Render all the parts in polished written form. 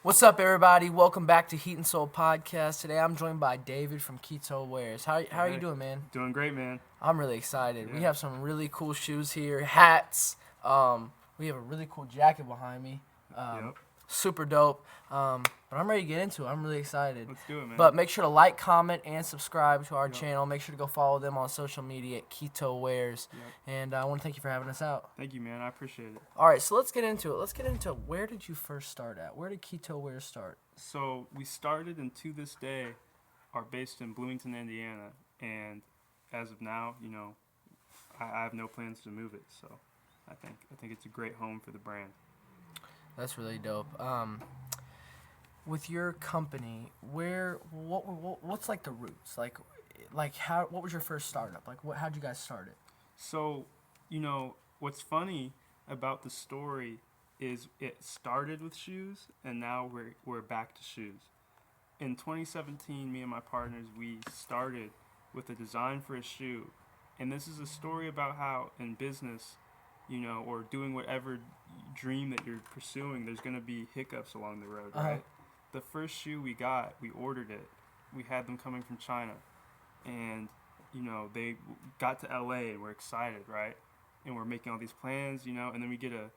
What's up, everybody? Welcome back to Heat and Soul Podcast. Today, I'm joined by David from Kito Wares. How are you doing, man? Doing great, man. I'm really excited. Yeah. We have some really cool shoes here, hats. We have a really cool jacket behind me. Yep. Super dope. But I'm ready to get into it. I'm really excited. Let's do it, man. But make sure to like, comment, and subscribe to our Yep. channel. Make sure to go follow them on social media at Kito Wares. Yep. And I want to thank you for having us out. Thank you, man. I appreciate it. All right, so let's get into it. Let's get into where did you first start at? Where did Kito Wares start? So we started, and to this day, are based in Bloomington, Indiana. And as of now, I have no plans to move it. So I think it's a great home for the brand. That's really dope. With your company, what's like the roots? Like what was your first startup? Like how'd you guys start it? So, what's funny about the story is it started with shoes, and now we're back to shoes. In 2017, me and my partners, we started with a design for a shoe. And this is a story about how in business, or doing whatever dream that you're pursuing, there's going to be hiccups along the road, right? The first shoe we ordered it. We had them coming from China. And, they got to LA and we're excited, right? And we're making all these plans, and then we get a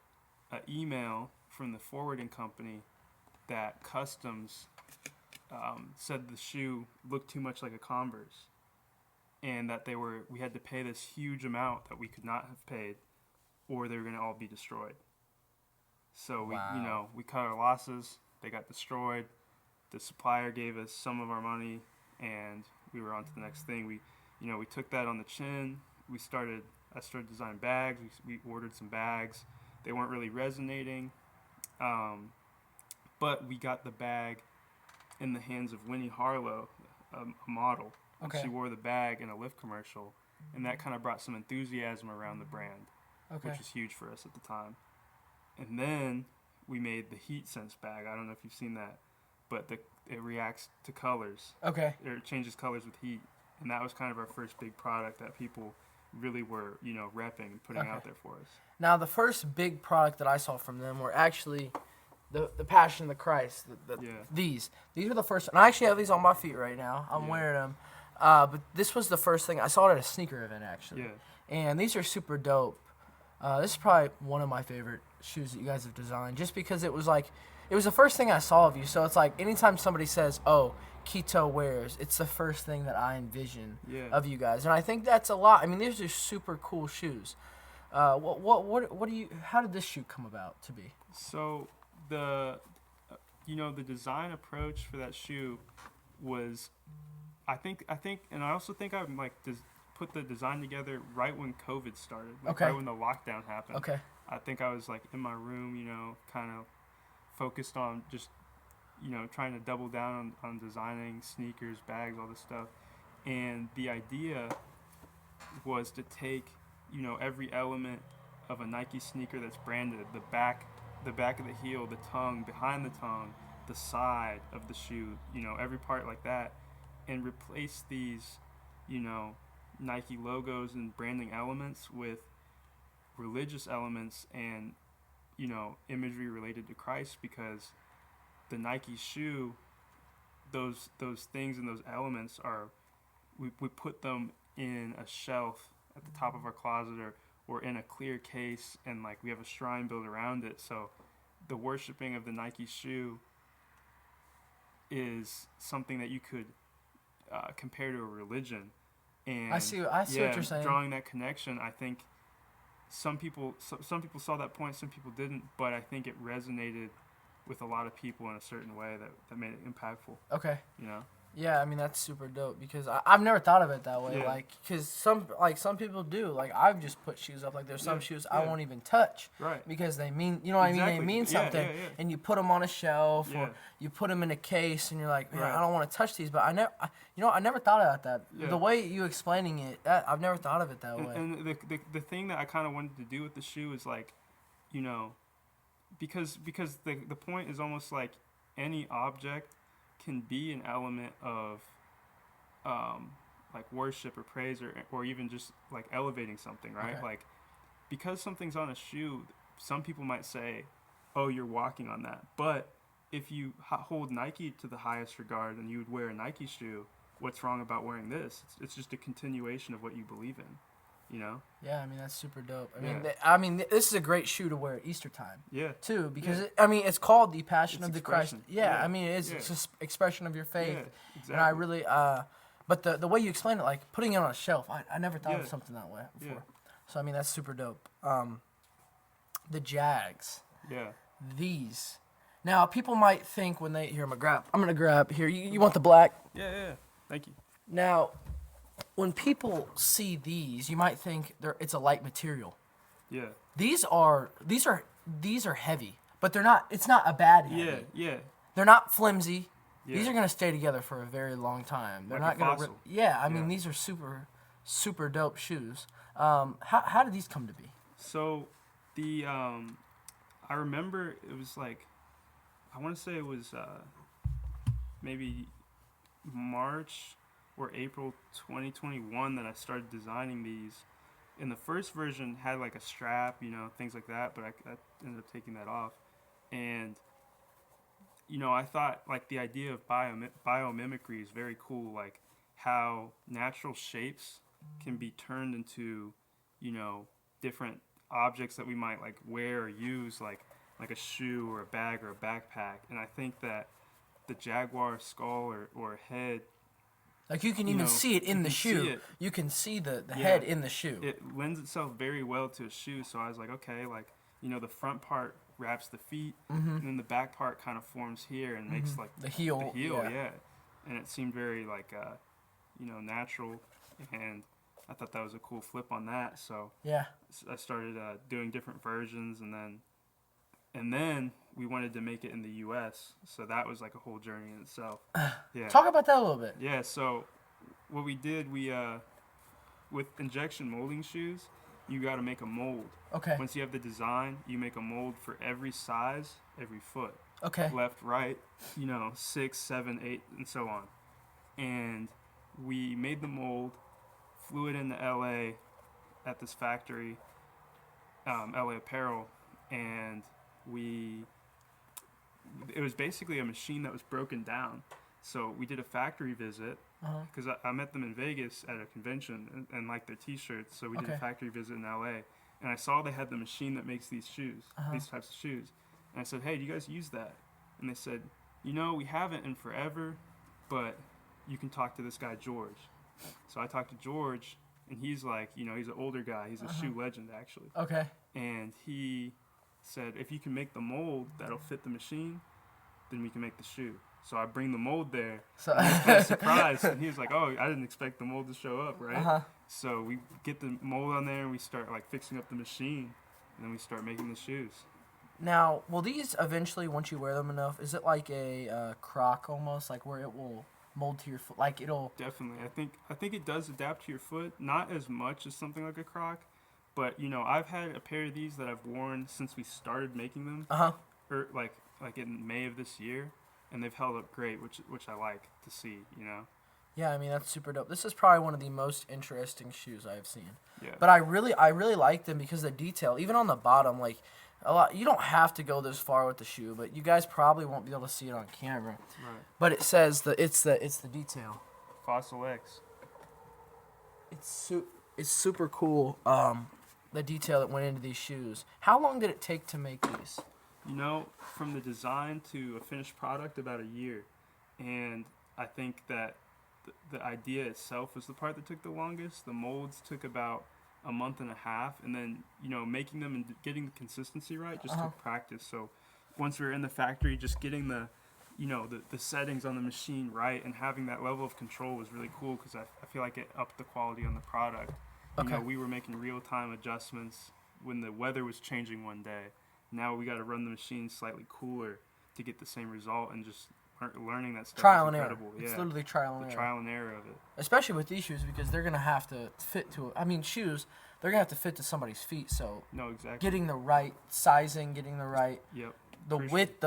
email from the forwarding company that customs said the shoe looked too much like a Converse, and that we had to pay this huge amount that we could not have paid, or they were going to all be destroyed. So we cut our losses. They got destroyed. The supplier gave us some of our money, and we were on to the next thing. We took that on the chin. I started designing bags. We ordered some bags. They weren't really resonating, but we got the bag in the hands of Winnie Harlow, a model. Okay. She wore the bag in a Lyft commercial, and that kind of brought some enthusiasm around the brand, which was huge for us at the time. And then we made the Heat Sense bag. I don't know if you've seen that, but it reacts to colors. Okay. It changes colors with heat, and that was kind of our first big product that people really were, repping and putting out there for us. Now, the first big product that I saw from them were actually the Passion of the Christ. These were the first, and I actually have these on my feet right now. I'm wearing them. But this was the first thing. I saw it at a sneaker event, actually. Yeah. And these are super dope. This is probably one of my favorite shoes that you guys have designed, just because it was the first thing I saw of you. So it's like anytime somebody says, "Oh, Kito Wares," it's the first thing that I envision of you guys, and I think that's a lot. I mean, these are super cool shoes. What do you? How did this shoe come about to be? So the design approach for that shoe was, I think, and I also think I put the design together right when COVID started, right when the lockdown happened. Okay. I think I was in my room, kind of focused on just, trying to double down on designing sneakers, bags, all this stuff. And the idea was to take, every element of a Nike sneaker that's branded, the back of the heel, the tongue, behind the tongue, the side of the shoe, every part like that, and replace these, Nike logos and branding elements with religious elements and, imagery related to Christ, because the Nike shoe, those things and those elements we put them in a shelf at the top of our closet or in a clear case, and we have a shrine built around it. So the worshiping of the Nike shoe is something that you could compare to a religion. And I see what you're saying. Drawing that connection, I think some people saw that point, some people didn't, but I think it resonated with a lot of people in a certain way that made it impactful. Okay. Yeah, I mean, that's super dope, because I've never thought of it that way. Yeah. Because some people do. I've just put shoes up. There's some shoes I won't even touch. Right. Because they mean, what I mean? They mean something. Yeah. And you put them on a shelf or you put them in a case, and you're like, man, I don't want to touch these. But I never thought about that. Yeah. The way you explaining it, I've never thought of it that way. And the thing that I kind of wanted to do with the shoe is because the point is almost like any object can be an element of worship or praise or even just elevating something, right? Okay. Because something's on a shoe, some people might say, oh, you're walking on that. But if you hold Nike to the highest regard and you would wear a Nike shoe, what's wrong about wearing this? It's just a continuation of what you believe in, you know? Yeah, I mean, that's super dope. Yeah. This is a great shoe to wear at Easter time. Yeah. Too, because Yeah. it's called the Passion It's of the Christ. expression. Yeah, Yeah. I mean, it's Yeah. just expression of your faith. Yeah, exactly. And I really, but the way you explain it, like putting it on a shelf, I never thought Yeah. of something that way before. Yeah. So I mean, that's super dope. The Jags, Yeah. these. Now people might think when they I'm gonna grab here. You want the black? Yeah. Thank you. Now, when people see these, you might think it's a light material. Yeah. These are heavy, but they're not. It's not a bad heavy. Yeah. They're not flimsy. Yeah. These are gonna stay together for a very long time. They're Like not a gonna. fossil. I mean, Yeah. these are super dope shoes. How did these come to be? So, I remember it was like, I want to say it was maybe March or April 2021 that I started designing these. And the first version had like a strap, you know, things like that, but I ended up taking that off. And, you know, I thought like the idea of biomimicry is very cool, like how natural shapes can be turned into, you know, different objects that we might like wear or use, like a shoe or a bag or a backpack. And I think that the jaguar skull or head, Like you can even see it in the shoe. You can see the head in the shoe. It lends itself very well to a shoe. So I was like, okay, like, you know, the front part wraps the feet, and then the back part kind of forms here and makes like The heel. yeah. And it seemed very like, you know, natural, and I thought that was a cool flip on that. So Yeah. I started doing different versions, and then we wanted to make it in the U.S. So that was like a whole journey in itself. Yeah. Talk about that a little bit. Yeah. So what we did, with injection molding shoes, you got to make a mold. Okay. Once you have the design, you make a mold for every size, every foot. Okay. Left, right, you know, 6, 7, 8, and so on. And we made the mold, flew it into LA at this factory, LA Apparel, and it was basically a machine that was broken down. So we did a factory visit, because I met them in Vegas at a convention and liked their t-shirts, so we did a Okay. factory visit in LA. And I saw they had the machine that makes these shoes, these types of shoes. And I said, hey, do you guys use that? And they said, you know, we haven't in forever, but you can talk to this guy, George. So I talked to George, and he's like, you know, he's an older guy. He's a shoe legend, actually. Okay. And he said, if you can make the mold that'll fit the machine, then we can make the shoe. So I bring the mold there. So And I was kind of surprised. And he was like, oh, I didn't expect the mold to show up, right? So we get the mold on there, and we start like fixing up the machine, and then we start making the shoes. Now, will these eventually, once you wear them enough, is it like a croc almost, like where it will mold to your foot, like it'll? Definitely. I think it does adapt to your foot, not as much as something like a croc, but you know, I've had a pair of these that I've worn since we started making them, or like in May of this year, and they've held up great, which I like to see, you know. Yeah, I mean that's super dope. This is probably one of the most interesting shoes I have seen. Yeah. But I really like them because the detail, even on the bottom, like a lot. You don't have to go this far with the shoe, but you guys probably won't be able to see it on camera. Right. But it says it's the detail. Fossil-X. It's super cool. The detail that went into these shoes. How long did it take to make these? You know, from the design to a finished product, about a year. And I think that the idea itself was the part that took the longest. The molds took about a month and a half, and then, you know, making them and getting the consistency right just took practice. So once we were in the factory, just getting the settings on the machine right and having that level of control was really cool, because I feel like it upped the quality on the product. You know, we were making real-time adjustments when the weather was changing one day. Now we got to run the machine slightly cooler to get the same result, and just learning that stuff Trial is and error. incredible. It's Yeah. literally trial and The error. trial and error of it. Especially with these shoes, because they're gonna have to fit to. I mean, shoes, they're gonna have to fit to somebody's feet. So No, exactly. getting the right sizing, getting the right, Yep. the For sure. width,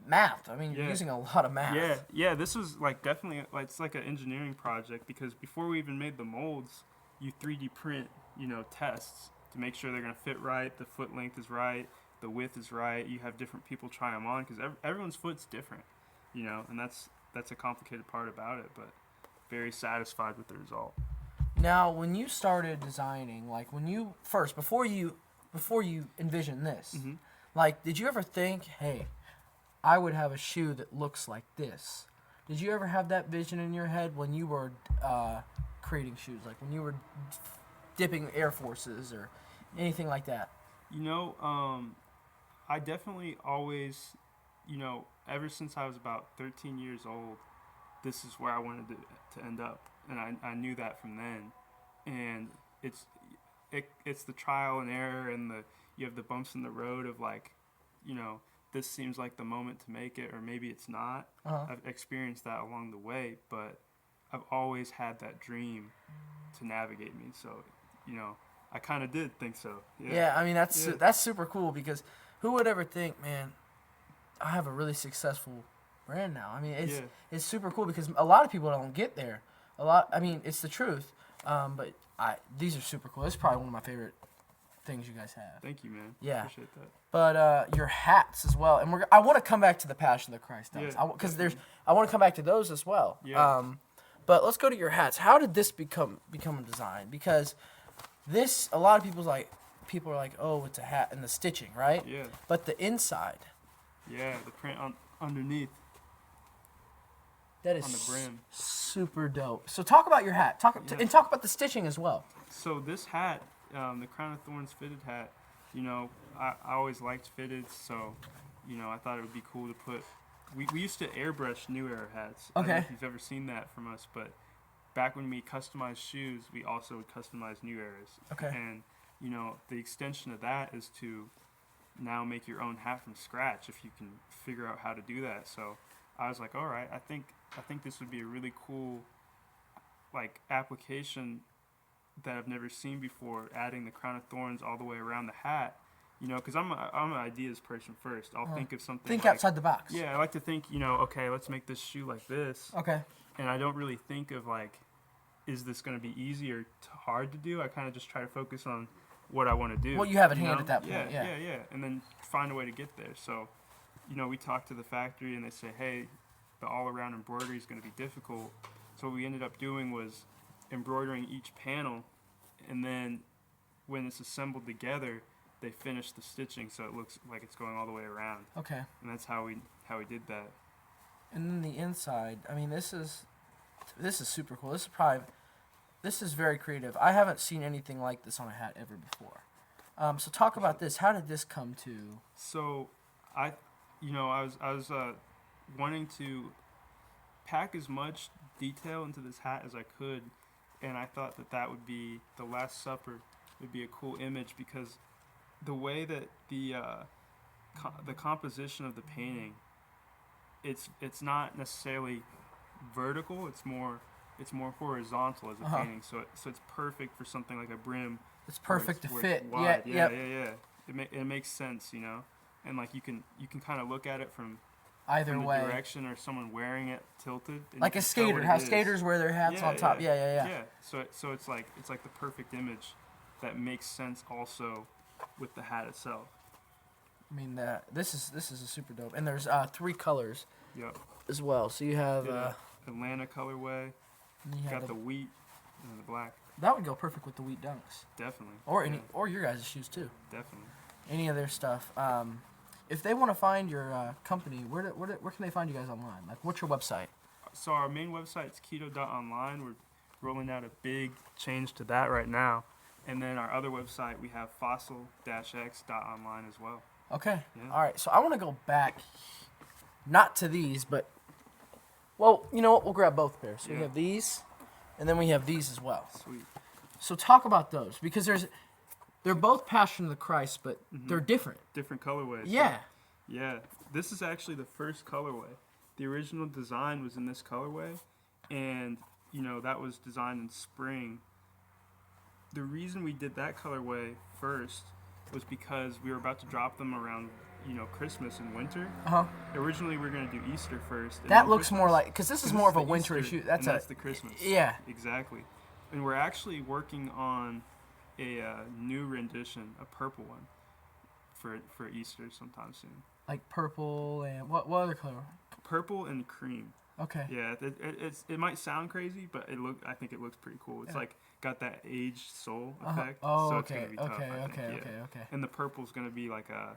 math. I mean, you're Yeah. using a lot of math. Yeah. This was like definitely like it's like an engineering project, because before we even made the molds, you 3D print, you know, tests to make sure they're gonna fit right, the foot length is right, the width is right. You have different people try them on because everyone's foot's different, you know, and that's a complicated part about it, but very satisfied with the result. Now, when you started designing, like when you first, before you envisioned this, Mm-hmm. like, did you ever think, hey, I would have a shoe that looks like this? Did you ever have that vision in your head when you were creating shoes, like when you were dipping Air Forces or anything like that? You know, I definitely always, you know, ever since I was about 13 years old, this is where I wanted to end up, and I knew that from then. And it's the trial and error, and you have the bumps in the road of like, you know, this seems like the moment to make it, or maybe it's not. Uh-huh. I've experienced that along the way, but I've always had that dream to navigate me. So, you know, I kind of did think so. Yeah, I mean, that's super cool, because who would ever think, man, I have a really successful brand now. I mean, it's super cool because a lot of people don't get there. I mean, it's the truth. But these are super cool. This is probably one of my favorite things you guys have. Thank you, man. Yeah. Appreciate that. But your hats as well, and I want to come back to the Passion of the Christ dunks, because I want to come back to those as well. Yeah. But let's go to your hats. How did this become a design? Because this, a lot of people are like, oh, it's a hat, and the stitching, right? Yeah. But the inside. Yeah, the print underneath. That is on the brim. Super dope. So talk about your hat. Talk about the stitching as well. So this hat, the Crown of Thorns fitted hat, you know, I always liked fitted, so, you know, I thought it would be cool to put. We used to airbrush New Era hats. I don't know if you've ever seen that from us, but back when we customized shoes, we also would customize New Eras. Okay. And, you know, the extension of that is to now make your own hat from scratch if you can figure out how to do that. So I was like, all right, I think this would be a really cool, like, application that I've never seen before, adding the Crown of Thorns all the way around the hat. You know, because I'm an ideas person first. I'll think of something. Think like, outside the box. Yeah, I like to think, you know, okay, let's make this shoe like this. Okay. And I don't really think of, like, is this going to be easy or hard to do? I kind of just try to focus on what I want to do. Well, you have at hand at that point, yeah. And then find a way to get there. So, you know, we talk to the factory and they say, hey, the all-around embroidery is going to be difficult. So what we ended up doing was embroidering each panel, and then when it's assembled together, they finish the stitching so it looks like it's going all the way around. Okay. And that's how we did that. And then the inside, I mean, this is super cool. This is very creative. I haven't seen anything like this on a hat ever before. So talk about this. How did this come to? So, I was wanting to pack as much detail into this hat as I could, and I thought that would be the Last Supper would be a cool image, because the way that the composition of the painting, it's not necessarily vertical. It's more horizontal as a painting. So it's perfect for something like a brim. It's perfect to fit. Yeah. It makes sense, you know, and like you can kind of look at it from either way direction, or someone wearing it tilted. Like a skater, how skaters wear their hats on top. Yeah. So it's like the perfect image that makes sense also with the hat itself. I mean, this is a super dope, and there's 3 colors. Yep. As well. So you have Atlanta colorway. You got the wheat and the black. That would go perfect with the wheat dunks. Definitely. Or your guys' shoes too. Definitely. Any of their stuff. If they want to find your company, where can they find you guys online? Like, what's your website? So our main website is Keto.online. We're rolling out a big change to that right now. And then our other website, we have fossil-x.online as well. Okay. Yeah. All right. So I want to go back, not to these, but, well, you know what? We'll grab both pairs. So we have these, and then we have these as well. Sweet. So talk about those, because they're both Passion of the Christ, but they're different. Different colorways. Yeah. Yeah. This is actually the first colorway. The original design was in this colorway, and, you know, that was designed in spring. The reason we did that colorway first was because we were about to drop them around, you know, Christmas and winter. Originally, we were going to do Easter first. That looks Christmas. More like, because this is more of a wintry shoe. That's the Christmas. Yeah. Exactly. And we're actually working on a new rendition, a purple one, for Easter sometime soon. Like purple and what other color? Purple and cream. Okay. Yeah, it might sound crazy, but I think it looks pretty cool. It's like got that aged sole effect. Oh, so okay. It's gonna be tough, Okay. And the purple's gonna be like a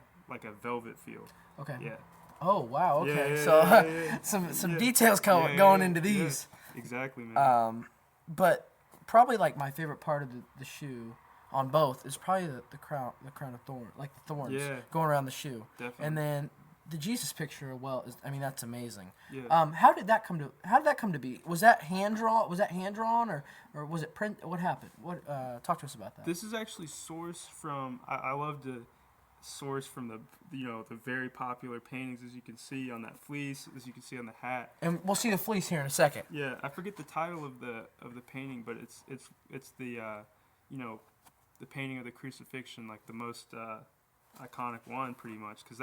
velvet feel. Okay. Yeah. Oh wow. Okay. Yeah. Some details going into these. Yeah. Exactly, man. But probably like my favorite part of the shoe on both is probably the crown of thorns, like the thorns going around the shoe. Definitely. And then the Jesus picture, that's amazing. Yeah. How did that come to be? Was that hand drawn? Or was it print? What happened? Talk to us about that. This is actually sourced from. I love to source from the very popular paintings, as you can see on that fleece, as you can see on the hat. And we'll see the fleece here in a second. Yeah, I forget the title of the painting, but it's the the painting of the crucifixion, like the most iconic one, pretty much, because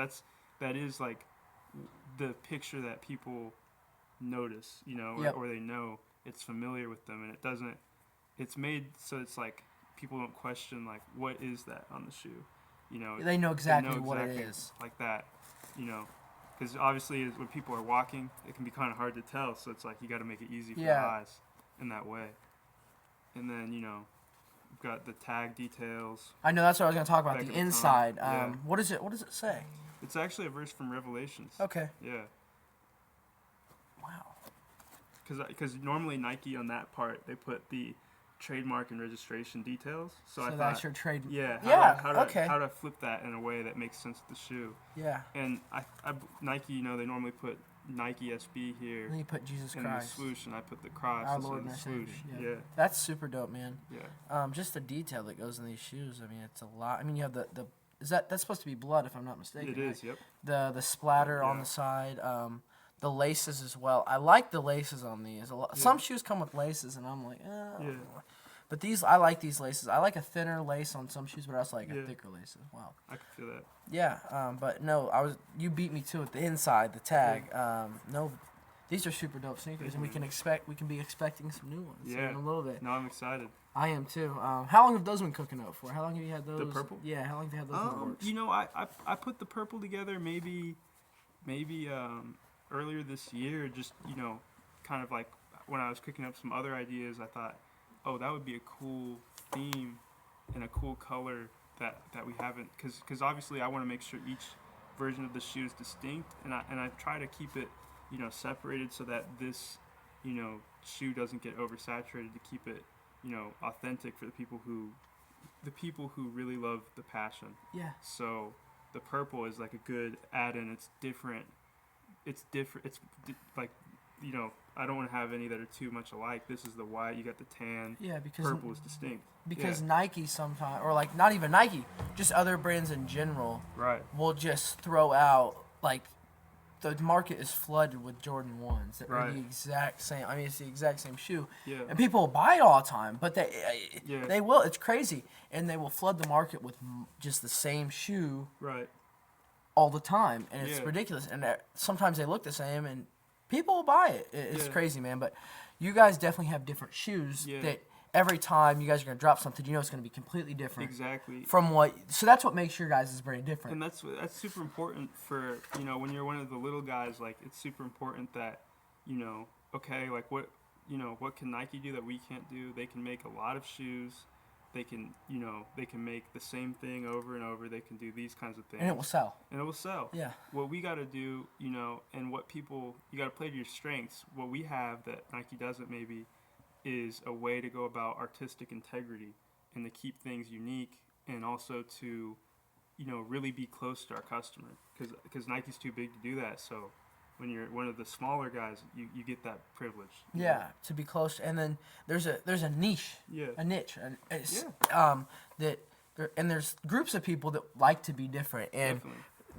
that is like the picture that people notice, or they know it's familiar with them, and it doesn't. It's made so it's like people don't question like what is that on the shoe, They know exactly what it is, like that, because obviously when people are walking, it can be kind of hard to tell. So it's like you got to make it easy for the eyes in that way, and then we've got the tag details. I know that's what I was going to talk about. The inside. Yeah. What is it? What does it say? It's actually a verse from Revelations. Okay. Yeah. Wow. Because normally Nike on that part they put the trademark and registration details. So I thought that's your trade. Yeah. How to flip that in a way that makes sense with the shoe. Yeah. And I Nike, they normally put Nike SB here. And then you put Jesus and Christ. the swoosh, and I put the cross. Our Lord and the our swoosh. Savior. Yeah. That's super dope, man. Yeah. Just the detail that goes in these shoes. I mean, it's a lot. I mean, you have the that's supposed to be blood, if I'm not mistaken. It is. Yep. The splatter on the side. The laces as well. I like the laces on these. Some shoes come with laces, and I'm like, But these, I like these laces. I like a thinner lace on some shoes, but I also like a thicker lace as well. I can feel that. Yeah, but no, you beat me to it. The inside, the tag. No, these are super dope sneakers, and we can be expecting some new ones in a little bit. No, I'm excited. I am too. How long have those been cooking up for? How long have you had those? The purple? Yeah, how long have you had those in the works? I put the purple together maybe earlier this year, just, kind of like when I was cooking up some other ideas, I thought, oh, that would be a cool theme and a cool color that we haven't, because obviously I want to make sure each version of the shoe is distinct, and I try to keep it, separated so that this, shoe doesn't get oversaturated, to keep it, authentic for the people who really love the passion. Yeah. So the purple is like a good add-in. It's different. It's like, I don't want to have any that are too much alike. This is the white. You got the tan. Yeah, because purple is distinct. Because Nike sometimes, or like not even Nike, just other brands in general, will just throw out, like, the market is flooded with Jordan 1s that are the exact same. I mean, it's the exact same shoe, and people will buy it all the time. But they will. It's crazy, and they will flood the market with just the same shoe, all the time, and it's ridiculous. And sometimes they look the same, and people will buy it. It's crazy, man. But you guys definitely have different shoes that every time you guys are going to drop something, it's going to be completely different. Exactly. So that's what makes your guys' brand different. And that's super important for, when you're one of the little guys, like, it's super important that, okay, like, what can Nike do that we can't do? They can make a lot of shoes. They can, they can make the same thing over and over. They can do these kinds of things. And it will sell. Yeah. What we got to do, and what people, you got to play to your strengths. What we have that Nike doesn't maybe is a way to go about artistic integrity and to keep things unique, and also to, really be close to our customer. Because Nike's too big to do that. So when you're one of the smaller guys, you get that privilege. Yeah, to be close. And then there's a niche. Yeah. A niche. And there's groups of people that like to be different. And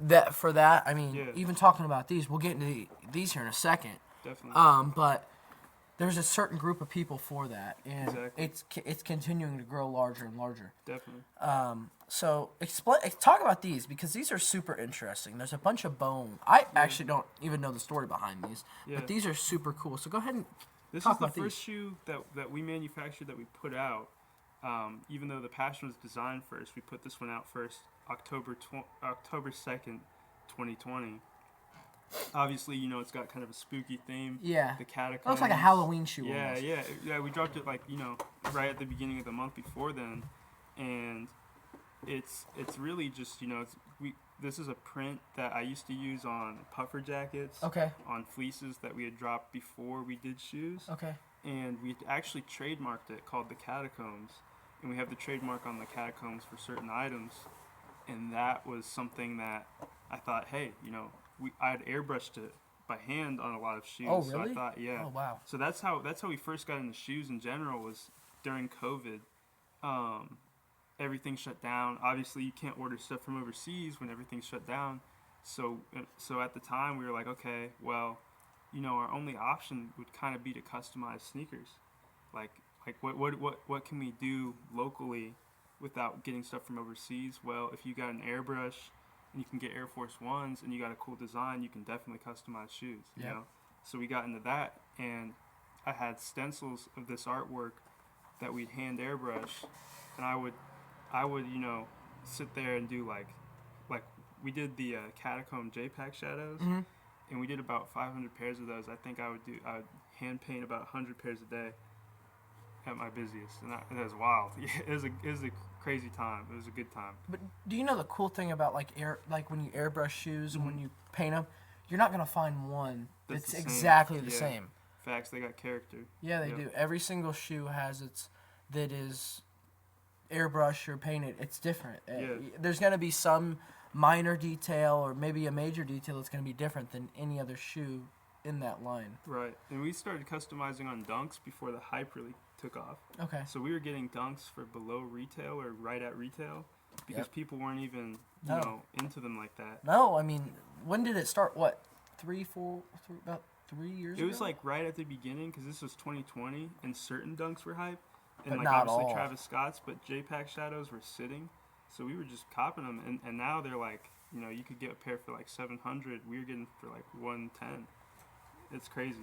Definitely. even talking about these, we'll get into these here in a second. Definitely. But there's a certain group of people for that, and it's continuing to grow larger and larger. Definitely. So talk about these, because these are super interesting. There's a bunch of bone. I actually don't even know the story behind these, but these are super cool. So go ahead and talk about these. This is the first shoe that we manufactured, that we put out. Even though the Passion was designed first, we put this one out first. October 2nd, 2020. Obviously, you know, it's got kind of a spooky theme. Yeah. The catacombs. It looks like a Halloween shoe. Yeah, almost. yeah. We dropped it like, you know, right at the beginning of the month before then, and it's really just, you know, this is a print that I used to use on puffer jackets. Okay. On fleeces that we had dropped before we did shoes. Okay. And we actually trademarked it, called the Catacombs, and we have the trademark on the Catacombs for certain items, and that was something that I thought, hey, you know, I had airbrushed it by hand on a lot of shoes. Oh, really? So I thought, yeah. Oh, wow. So that's how we first got into shoes in general, was during COVID. Everything shut down. Obviously, you can't order stuff from overseas when everything's shut down. So at the time, we were like, okay, well, you know, our only option would kind of be to customize sneakers. Like what can we do locally without getting stuff from overseas? Well, if you got an airbrush and you can get Air Force Ones and you got a cool design, you can definitely customize shoes. You know? So we got into that, and I had stencils of this artwork that we'd hand airbrush, and I would you know, sit there and do like we did the catacomb JPEG shadows. Mm-hmm. And we did about 500 pairs of those. I think I would hand paint about 100 pairs a day at my busiest, and that was wild. Yeah, it was a crazy time. It was a good time. But do you know the cool thing about like when you airbrush shoes and Mm-hmm. when you paint them, you're not gonna find one that's the same. exactly the Yeah. same. Facts, they got character. Yeah, they Yep. do. Every single shoe has that is airbrush or painted. It's different. Yeah. There's gonna be some minor detail or maybe a major detail that's going to be different than any other shoe in that line. Right. And we started customizing on dunks before the hype really took off. Okay. So we were getting dunks for below retail or right at retail because people weren't even, you know, into them like that. No, I mean, when did it start? What, about 3 years ago? It was like right at the beginning, because this was 2020 and certain dunks were hype. And But like not obviously all. Travis Scott's, but JPEG shadows were sitting. So we were just copping them, and now they're like, you know, you could get a pair for like 700. We were getting for like 110. It's crazy,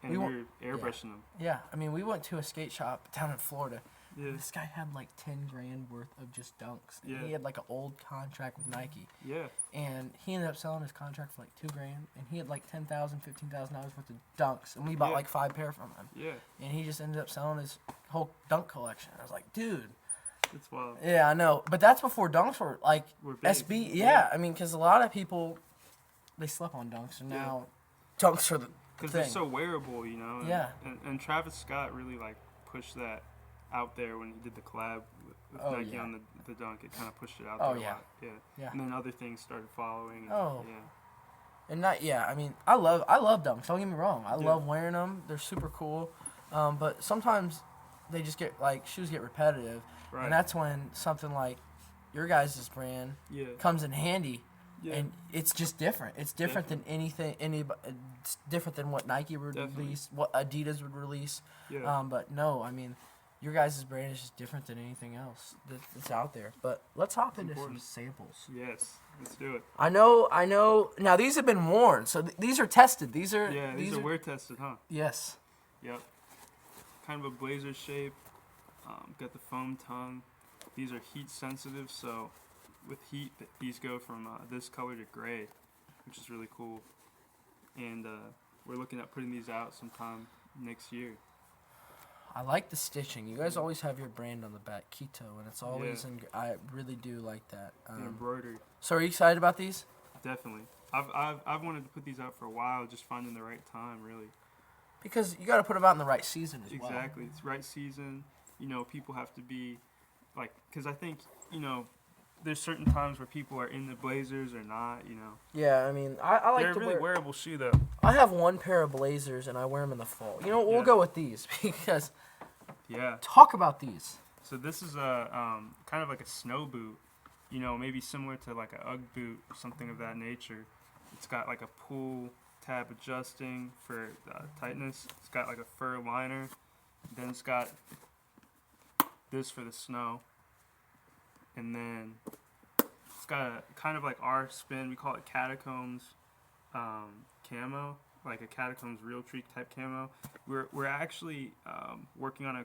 and we were airbrushing them. Yeah, I mean, we went to a skate shop down in Florida. Yeah. This guy had like 10 grand worth of just dunks. And Yeah. he had like an old contract with Nike. Yeah. And he ended up selling his contract for like $2 grand. And he had like $10,000, $15,000 worth of dunks. And we bought like 5 pair from him. Yeah. And he just ended up selling his whole dunk collection. I was like, dude. It's wild. Yeah, I know. But that's before dunks were like We're big. SB. Yeah, I mean, because a lot of people, they slept on dunks. And now dunks are the Because thing. they're so wearable, you know. And, Yeah. And Travis Scott really like pushed that out there when he did the collab with Oh, Nike yeah. on the dunk. It kind of pushed it out Oh, there yeah. a lot. Yeah. Yeah. And then other things started following. And, Oh. Yeah. And I mean, I love dunks. Don't get me wrong. I love wearing them. They're super cool. But sometimes they just shoes get repetitive. Right. And that's when something like your guys' brand comes in handy. Yeah. And it's just different. It's different than anything. It's different than what Nike would release, what Adidas would release. Yeah. But no, I mean, your guys' brand is just different than anything else that's out there. But let's hop into some samples. Yes. Let's do it. I know. Now these have been worn, so these are tested. These are wear tested, huh? Yes. Yep. Kind of a blazer shape. Got the foam tongue. These are heat sensitive, so with heat, these go from this color to gray, which is really cool. And we're looking at putting these out sometime next year. I like the stitching. You guys always have your brand on the back, Kito, and it's always I really do like that. The embroidery. So are you excited about these? Definitely. I've wanted to put these out for a while, just finding the right time, really. Because you got to put them out in the right season as well. Exactly. It's right season. You know, people have to be, like, because I think, you know, there's certain times where people are in the blazers or not, you know. Yeah, I mean, I like They're a to really wear. wearable shoe, though. I have one pair of blazers, and I wear them in the fall. You know, we'll go with these because. Yeah. Talk about these. So this is a kind of like a snow boot, you know, maybe similar to like a UGG boot or something of that nature. It's got like a pull tab adjusting for tightness. It's got like a fur liner. Then it's got this for the snow. And then it's got a kind of like our spin. We call it Catacombs camo, like a Catacombs Realtree type camo. We're actually working on a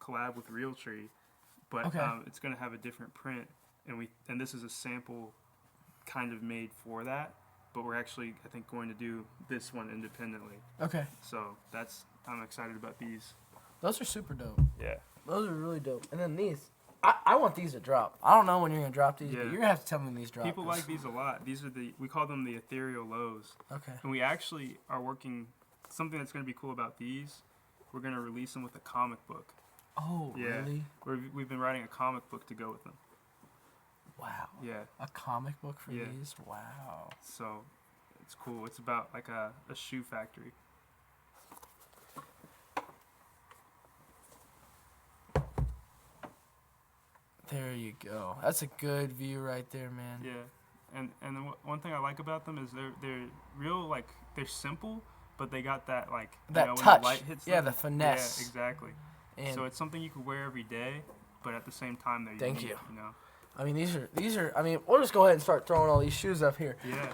collab with Realtree, but it's gonna have a different print. and this is a sample kind of made for that, but we're actually, I think, going to do this one independently. Okay. So I'm excited about these. Those are super dope. Yeah. Those are really dope. And then these, I want these to drop. I don't know when you're gonna drop these, but you're gonna have to tell me when these drop. People like these a lot. These are we call them the ethereal lows. Okay. And we actually are working, something that's gonna be cool about these, we're gonna release them with a comic book. Oh, yeah. Really? We've been writing a comic book to go with them. Wow. Yeah. A comic book for these? Wow. So it's cool. It's about like a shoe factory. There you go. That's a good view right there, man. Yeah. And the one thing I like about them is they're real, like, they're simple, but they got that, like, that when touch. the light hits yeah, them. the finesse. Yeah, exactly. And so it's something you could wear every day, but at the same time they're Thank unique, you. you know. I mean, these are. I mean, we'll just go ahead and start throwing all these shoes up here. Yeah.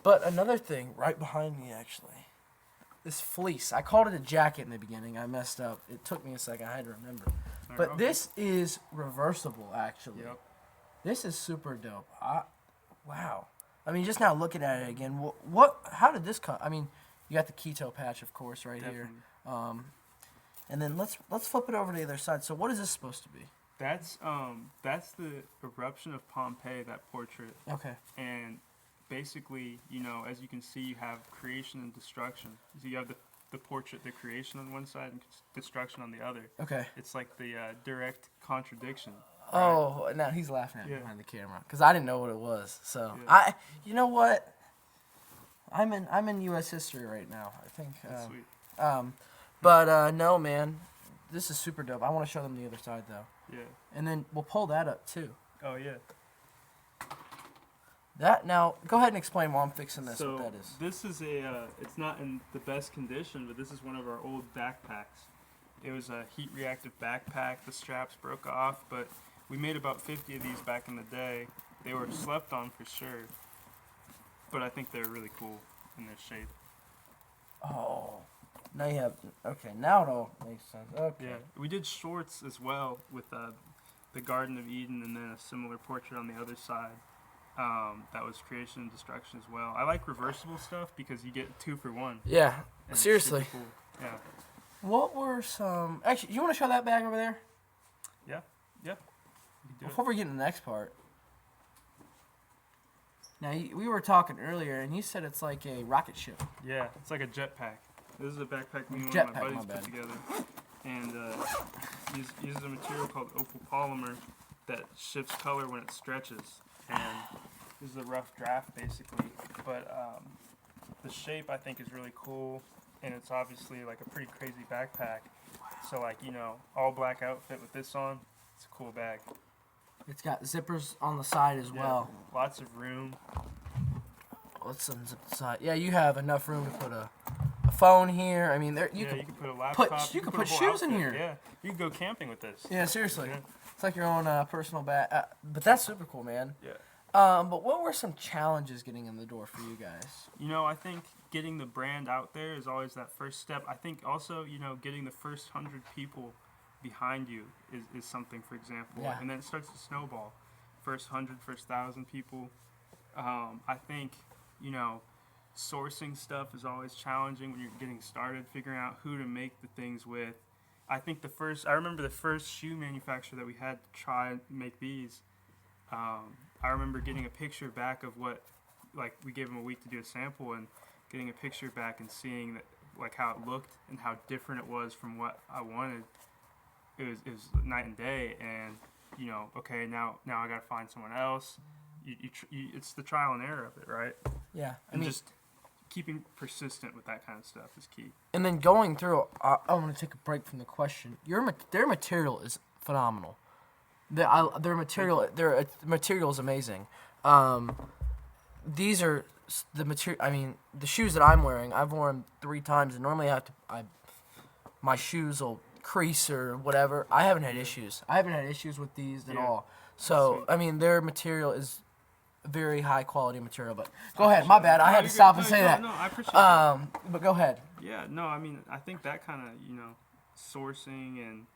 But another thing right behind me, actually, this fleece. I called it a jacket in the beginning. I messed up. It took me a second. I had to remember. But Okay. this is reversible, actually. Yep. This is super dope. Wow. I mean, just now looking at it again, how did this come? I mean, you got the Kito patch, of course, right Definitely. here. And then let's flip it over to the other side. So what is this supposed to be? That's the eruption of Pompeii, that portrait. Okay. And basically, you know, as you can see, you have creation and destruction. So you have the portrait, the creation on one side and destruction on the other. Okay. It's like the direct contradiction. Oh, now he's laughing at me Yeah. behind the camera because I didn't know what it was. So Yeah. you know what? I'm in U.S. history right now. I think. That's sweet. But no, man, this is super dope. I want to show them the other side though. Yeah. And then we'll pull that up too. Oh yeah. That now, go ahead and explain while I'm fixing this So what that is. this is it's not in the best condition, but this is one of our old backpacks. It was a heat-reactive backpack. The straps broke off, but we made about 50 of these back in the day. They were slept on for sure, but I think they're really cool in their shape. Oh, now you have. Okay, now it all makes sense. Okay. Yeah, we did shorts as well with the Garden of Eden, and then a similar portrait on the other side. That was creation and destruction as well. I like reversible stuff because you get 2 for 1. Yeah. and it's Seriously. super cool. Yeah. What were some? Actually, you want to show that bag over there Yeah. Yeah. You can do it. before we get to the next part? Now we were talking earlier, and you said it's like a rocket ship. Yeah, it's like a jetpack. This is a backpack me and one Jetpack, of my buddies my put bad. together, and uses a material called opal polymer that shifts color when it stretches. And this is a rough draft basically, but the shape I think is really cool, and it's obviously like a pretty crazy backpack. So like, you know, all black outfit with this on, it's a cool bag. It's got zippers on the side as Yeah, well. lots of room. Let's unzip the side. Yeah, you have enough room to put a phone here. I mean, You can can put a laptop. you can a put whole shoes in outfit. here. Yeah, you can go camping with this. Yeah, seriously. Yeah. It's like your own personal bag. But that's super cool, man. Yeah. But what were some challenges getting in the door for you guys? You know, I think getting the brand out there is always that first step. I think also, you know, getting the first 100 people behind you is something, for example. Yeah. And then it starts to snowball. First 100, first 1,000 people. I think, you know, sourcing stuff is always challenging when you're getting started, figuring out who to make the things with. I think I remember the first shoe manufacturer that we had to try and make these. I remember getting a picture back of what, like, we gave them a week to do a sample, and getting a picture back and seeing that, like, how it looked and how different it was from what I wanted. It was night and day, and you know, okay, now I gotta find someone else. It's the trial and error of it, right? Yeah, I And mean, just keeping persistent with that kind of stuff is key. and then going through. I'm gonna take a break from the question. Their material is phenomenal. Their material is amazing. These are the material. I mean, the shoes that I'm wearing, I've worn 3 times, and normally my shoes will crease or whatever. I haven't had issues. I haven't had issues with these at Yeah. all. So Sweet. I mean, their material is very high quality material. But go ahead. My bad. I had to stop and say that. No, I appreciate that. But go ahead. Yeah, no, I mean, I think that kind of, you know, sourcing and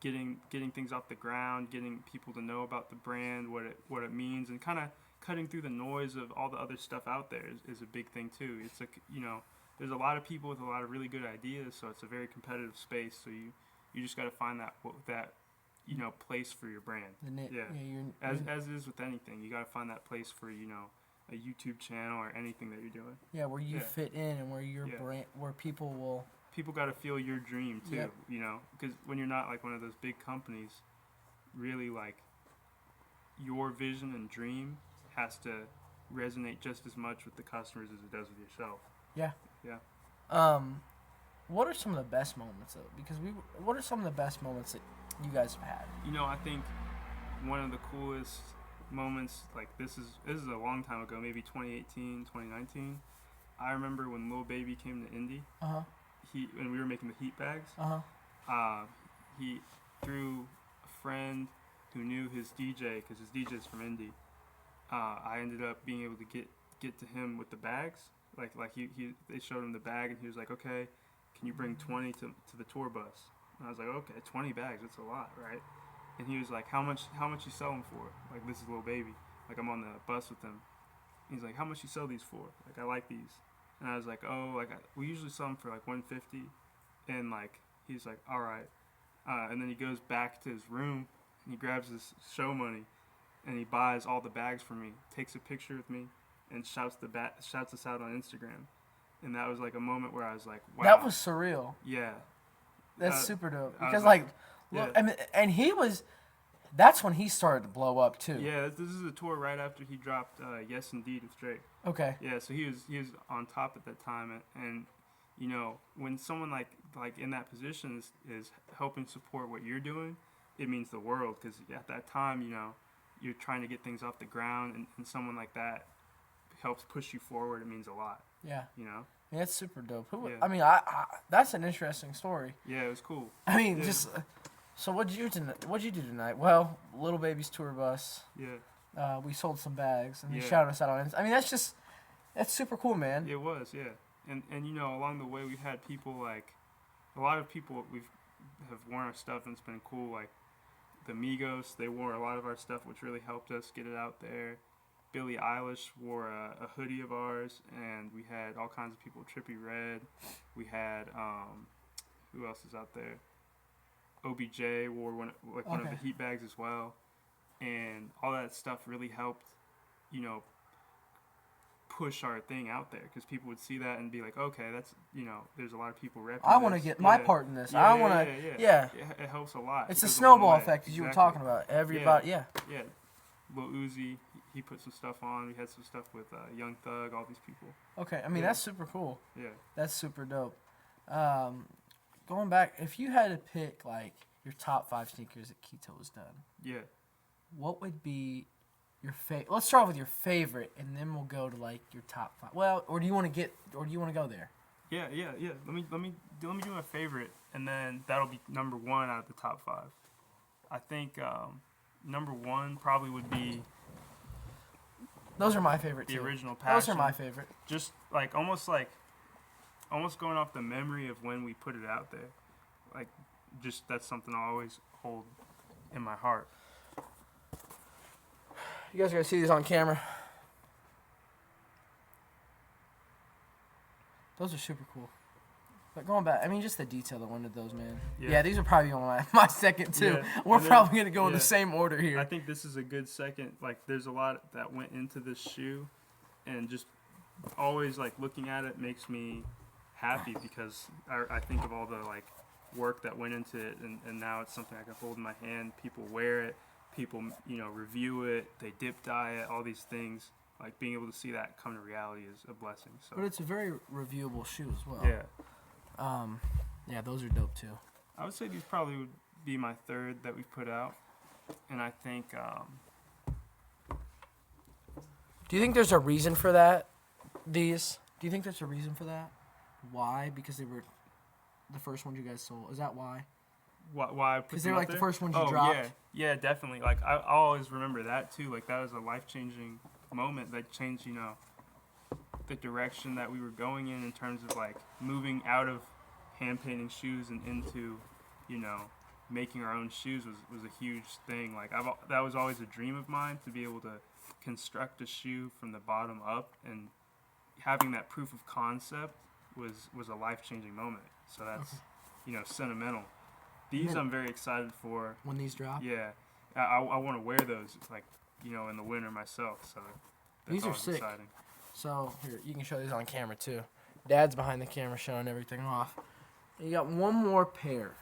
getting things off the ground, getting people to know about the brand, what it means, and kind of cutting through the noise of all the other stuff out there is a big thing too. It's like, there's a lot of people with a lot of really good ideas, so it's a very competitive space. So you just got to find that place for your brand. As is with anything, you got to find that place for a YouTube channel or anything that you're doing. Yeah, where you fit in and where your brand, where people will. People got to feel your dream too. Yep. Because when you're not like one of those big companies, really like your vision and dream has to resonate just as much with the customers as it does with yourself. Yeah. Yeah. What are some of the best moments though? What are some of the best moments that you guys have had? I think one of the coolest moments, like this is a long time ago, maybe 2018, 2019. I remember when Lil Baby came to Indy. When we were making the heat bags. He through a friend who knew his DJ, because his DJ is from Indy. I ended up being able to get to him with the bags. Like they showed him the bag, and he was like, okay, can you bring 20 to the tour bus? And I was like, okay, 20 bags, that's a lot, right? And he was like, how much you sell them for? Like, this is Lil Baby. Like, I'm on the bus with him. He's like, how much you sell these for? Like, I like these. And I was like, oh, like we usually sell them for like $150. And like he's like, all right. And then he goes back to his room and he grabs his show money and he buys all the bags for me, takes a picture with me, and shouts us out on Instagram. And that was like a moment where I was like, wow. That was surreal. Yeah. That's super dope. Because yeah. I mean, and that's when he started to blow up too. Yeah, this is a tour right after he dropped Yes Indeed with Drake. Okay. Yeah, so he was on top at that time, and when someone like in that position is helping support what you're doing, it means the world, because at that time you're trying to get things off the ground, and someone like that helps push you forward. It means a lot. Yeah. Yeah, that's super dope. Yeah. I mean, that's an interesting story. Yeah, it was cool. I mean, so what'd you do tonight? Well, Little Baby's tour bus. Yeah. We sold some bags, and he shouted us out on Instagram. I mean, that's super cool, man. It was, yeah. And along the way we had people like, a lot of people have worn our stuff, and it's been cool. Like the Migos, they wore a lot of our stuff, which really helped us get it out there. Billie Eilish wore a hoodie of ours, and we had all kinds of people. Trippie Redd, we had who else is out there? OBJ wore one of the heat bags as well, and all that stuff really helped, push our thing out there, because people would see that and be like, okay, that's there's a lot of people repping. I want to get my part in this. Yeah, I want to. Yeah. It helps a lot. It's a snowball effect, as you were talking about. Everybody, yeah. Lil Uzi, he put some stuff on. We had some stuff with Young Thug, all these people. Okay, I mean that's super cool. Yeah. That's super dope. Going back, if you had to pick like your top 5 sneakers that Kito has done, what would be your favorite? Let's start with your favorite, and then we'll go to like your top 5. Well, or do you want to go there? Yeah. Let me do my favorite, and then that'll be number 1 out of the top 5. I think number 1 probably would be. Those are my favorite too. The original Passion. Those are my favorite. Just almost going off the memory of when we put it out there. Like, just that's something I'll always hold in my heart. You guys are going to see these on camera. Those are super cool. But going back, I mean, just the detail that went into those, man. Yeah, these are probably on my second, too. Yeah. We're probably going to go in the same order here. I think this is a good second. Like, there's a lot that went into this shoe, and just always, looking at it makes me happy, because I think of all the, work that went into it, and now it's something I can hold in my hand. People wear it. People, review it. They dip dye it, all these things. Like, being able to see that come to reality is a blessing. So. But it's a very reviewable shoe as well. Yeah. Yeah, those are dope too. I would say these probably would be my 3rd that we've put out, and I think. Do you think there's a reason for that? Do you think there's a reason for that? Why? Because they were the first ones you guys sold. Is that why? Why? Because they were the first ones you dropped. Yeah, definitely. Like I'll always remember that too. Like that was a life-changing moment that changed, the direction that we were going in terms of moving out of hand painting shoes and into, making our own shoes was a huge thing. Like that was always a dream of mine, to be able to construct a shoe from the bottom up, and having that proof of concept was a life-changing moment. So that's sentimental. These I'm very excited for. When these drop? Yeah, I want to wear those like in the winter myself. So these are sick. Exciting. So here, you can show these on camera too. Dad's behind the camera showing everything off. You got one more pair.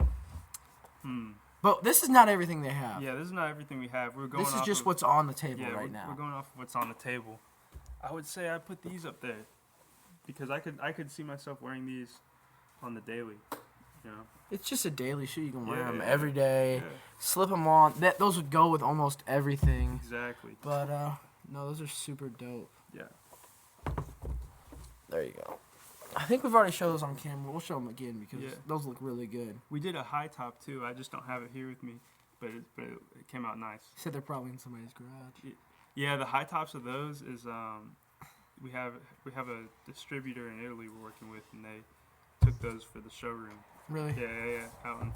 But this is not everything they have. Yeah, this is not everything we have. We're going. This is just what's on the table now. We're going off of what's on the table. I would say I put these up there because I could see myself wearing these on the daily. It's just a daily shoe. You can wear them every day. Yeah. Slip them on. Those would go with almost everything. Exactly. But no, those are super dope. Yeah. There you go. I think we've already showed those on camera. We'll show them again because those look really good. We did a high top too. I just don't have it here with me, but it came out nice. You said they're probably in somebody's garage. Yeah, the high tops of those is we have a distributor in Italy we're working with, and they took those for the showroom. Really? Yeah. Out in,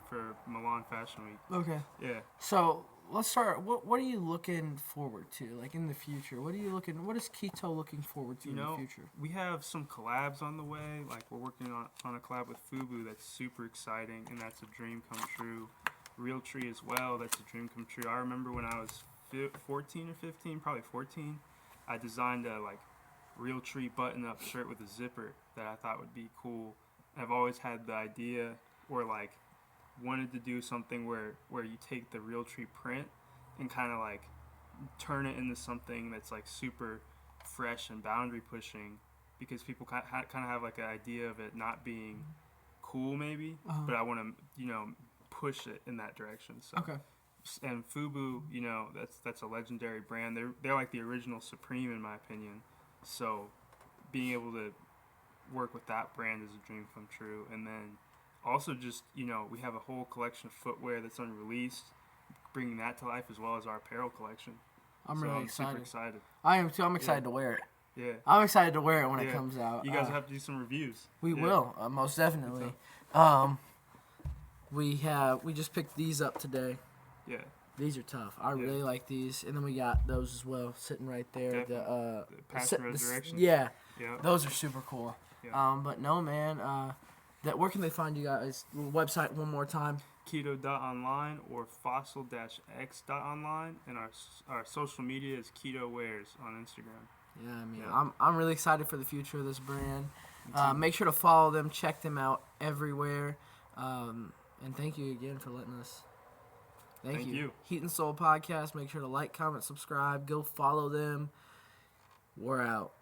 for Milan Fashion Week. Okay. Yeah. So let's start. What are you looking forward to, like in the future? What is Kito looking forward to in the future? We have some collabs on the way. Like we're working on a collab with Fubu that's super exciting, and that's a dream come true. Real Tree as well. That's a dream come true. I remember when I was 14 or 15, probably 14, I designed a Real Tree button-up shirt with a zipper that I thought would be cool. I've always had the idea, or wanted to do something where you take the Real Tree print and kind of turn it into something that's super fresh and boundary pushing, because people kind of have an idea of it not being cool maybe, but I want to push it in that direction. So. Okay. And Fubu, that's a legendary brand. They're like the original Supreme in my opinion. So being able to work with that brand is a dream come true. And then also just, we have a whole collection of footwear that's unreleased, bringing that to life as well as our apparel collection. I'm really excited. Super excited. I am too. I'm excited to wear it. Yeah. I'm excited to wear it when it comes out. You guys have to do some reviews. We will, most definitely. We just picked these up today. Yeah. These are tough. I really like these. And then we got those as well, sitting right there. Definitely. The Past Resurrection. Yeah. Those are super cool. Yeah. But no, man. Where can they find you guys? Website one more time. Kito.online or fossil-x.online, and our social media is Kito Wares on Instagram. Yeah, I mean, I'm really excited for the future of this brand. Make sure to follow them, check them out everywhere, and thank you again for letting us. Thank you. Heat and Soul Podcast. Make sure to like, comment, subscribe. Go follow them. We're out.